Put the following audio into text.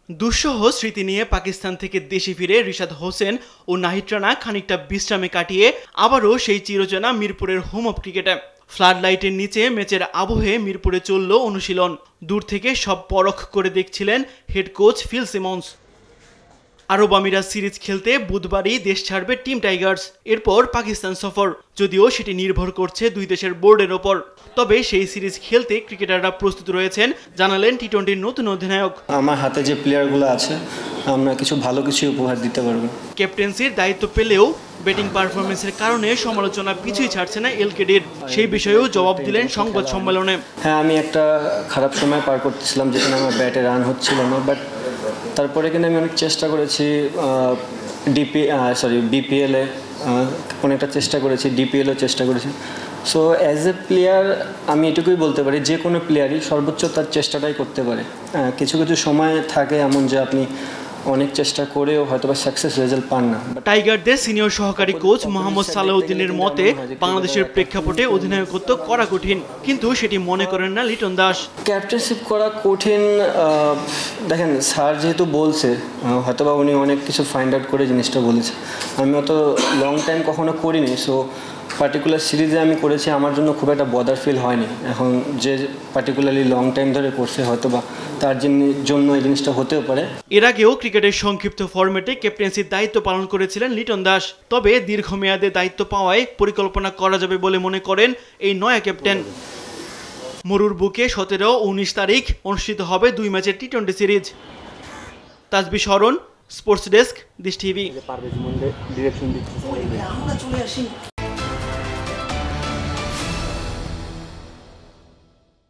দুঃসহ স্মৃতি নিয়ে পাকিস্তান থেকে দেশে ফিরে রিশাদ হোসেন ও নাহিদ রানা খানিকটা বিশ্রামে কাটিয়ে আবারও সেই চিরচেনা মিরপুরের হোম অফ ক্রিকেটে ফ্লাড লাইটের নিচে ম্যাচের আবহে মিরপুরে চলল অনুশীলন। দূর থেকে সব পরখ করে দেখছিলেন হেড কোচ ফিল সিমন্স। আরব আমিরাত সিরিজ খেলতে বুধবারই দেশ ছাড়বে টিম টাইগার্স। এরপর পাকিস্তান সফর, যদিও সেটি নির্ভর করছে দুই দেশের বোর্ডের ওপর। তবে সেই সিরিজ খেলতে ক্রিকেটাররা প্রস্তুত রয়েছেন, জানালেন টি-20-র নতুন অধিনায়ক। আমার হাতে যে প্লেয়ারগুলো আছে আমরা ভালো কিছু উপহার দিতে পারবো। ক্যাপ্টেন্সির দায়িত্ব পেলেও ব্যাটিং পারফরমেন্সের কারণে সমালোচনা পিছুই ছাড়ছে না এলকেডির। সেই বিষয়েও জবাব দিলেন সংবাদ সম্মেলনে। হ্যাঁ, আমি একটা খারাপ সময় পার করতেছিলাম যেখানে আমার ব্যাটে রান হচ্ছিল না, বাট তারপরে কিন্তু আমি অনেক চেষ্টা করেছি। বিপিএলে অনেকটা চেষ্টা করেছি, ডিপিএলও চেষ্টা করেছি। সো অ্যাজ এ প্লেয়ার আমি এটুকুই বলতে পারি, যে কোনো প্লেয়ারই সর্বোচ্চ তার চেষ্টাটাই করতে পারে। কিছু কিছু সময় থাকে এমন যে আপনি অনেক চেষ্টা করেও হয়তো বা সাকসেস রেজাল্ট পান না। টাইগারদের সিনিয়র সহকারী কোচ মোহাম্মদ সালাউদ্দিনের মতে বাংলাদেশের প্রেক্ষাপটে অধিনায়কত্ব করা কঠিন, কিন্তু সেটি মনে করেন না লিটন দাস। ক্যাপ্টেনশিপ করা কঠিন, দেখেন স্যার যেহেতু বলছে, হয়তো বা উনি অনেক কিছু ফাইন্ড আউট করে জিনিসটা বলেছে। আমি অত লং টাইম কখনো করিনি, সো পার্টিকুলার সিরিজে আমি করেছি, আমার জন্য খুব একটা বদার ফিল হয়নি। এখন যে পার্টিকুলারলি লং টাইম ধরে করছে হয়তো বা তার জন্য এই জিনিসটা হতেও পারে। এর আগেও ক্রিকেটের সংক্ষিপ্ত ফরম্যাটে ক্যাপ্টেন্সির দায়িত্ব পালন করেছিলেন লিটন দাস। তবে দীর্ঘমেয়াদে দায়িত্ব পাওয়ায় পরিকল্পনা করা যাবে বলে মনে করেন এই নয়া ক্যাপ্টেন। মরুর বুকে 17 ও 19 তারিখ অনুষ্ঠিত হবে 2 ম্যাচের টি-20 সিরিজ। তাজবি শরণ, স্পোর্টস ডেস্ক, ডিশ টিভি।